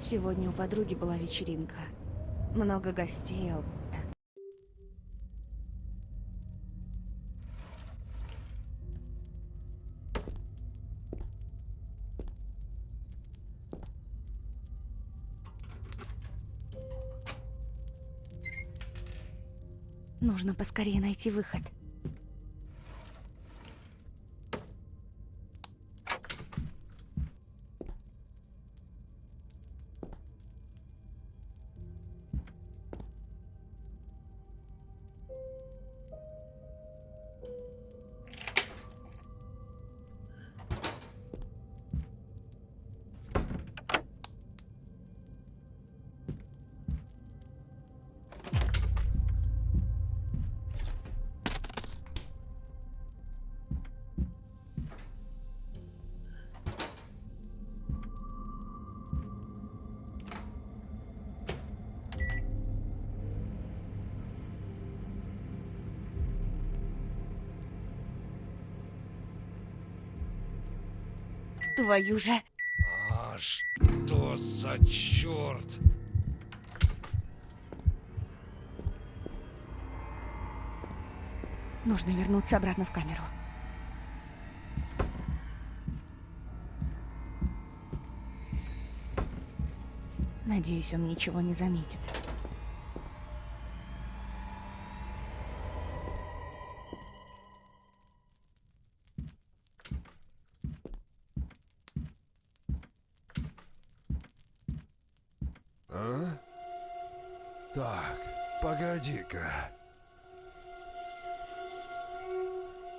Сегодня у подруги была вечеринка. Много гостей. Нужно поскорее найти выход. Твою же... А что за черт? Нужно вернуться обратно в камеру. Надеюсь, он ничего не заметит. А? Так, погоди-ка.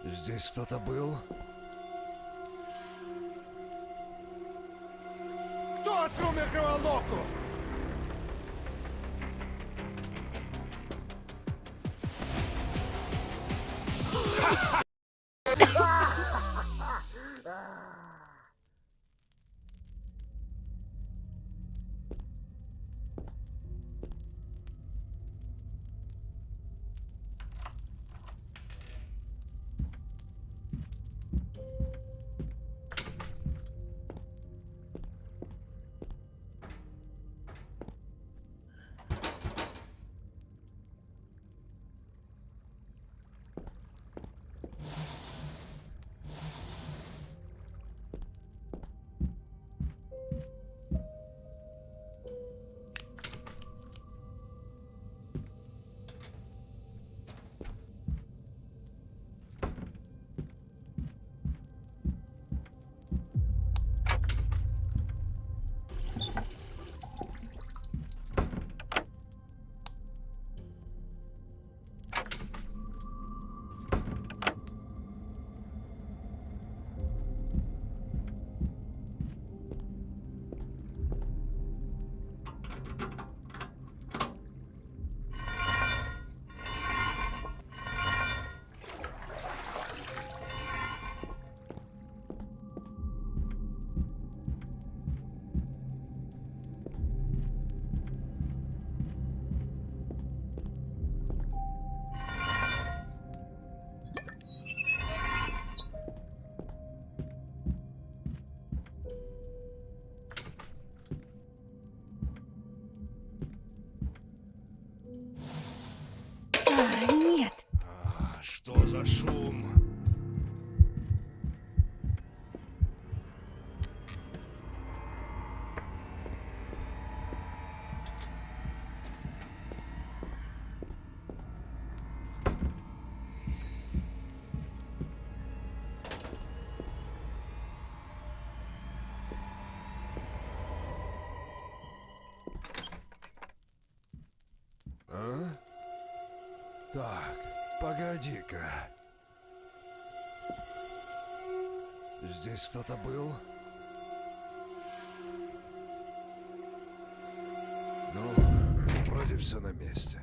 Здесь кто-то был? Кто открыл микроволновку? Нет! Что за шум? А? Так, погоди-ка. Здесь кто-то был? Ну, вроде все на месте.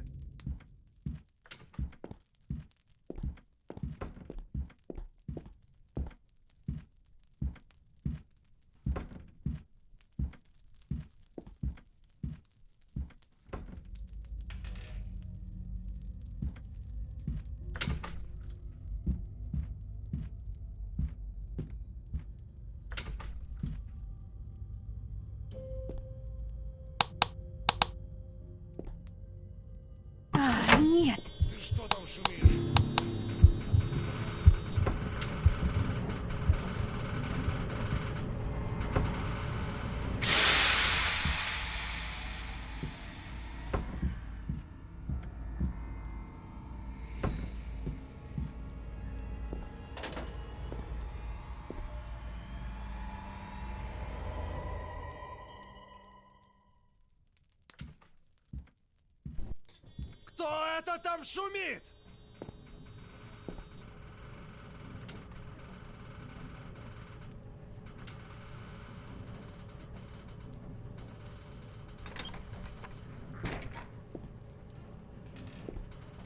нет. Ты что там шумишь? Кто это там шумит?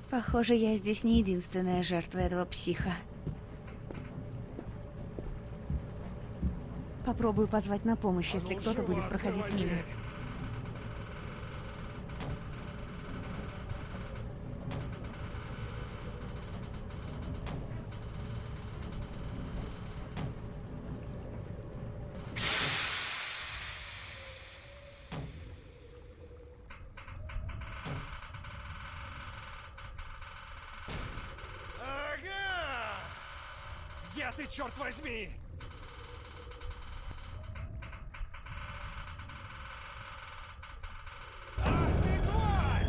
Похоже, я здесь не единственная жертва этого психа. Попробую позвать на помощь, если А ну, кто-то живо будет проходить открывай мимо. дверь. Ага! Где ты, черт возьми? Ах ты, тварь!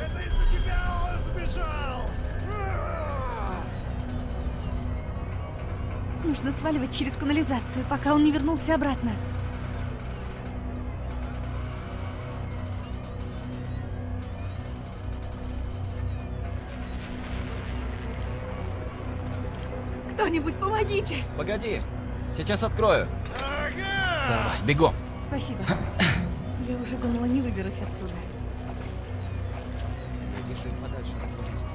Это из-за тебя он сбежал! Нужно сваливать через канализацию, пока он не вернулся обратно. Кто-нибудь помогите! Погоди, сейчас открою. Ага! Давай, бегом. Спасибо. Я уже думала, не выберусь отсюда. Бежим подальше от этого места.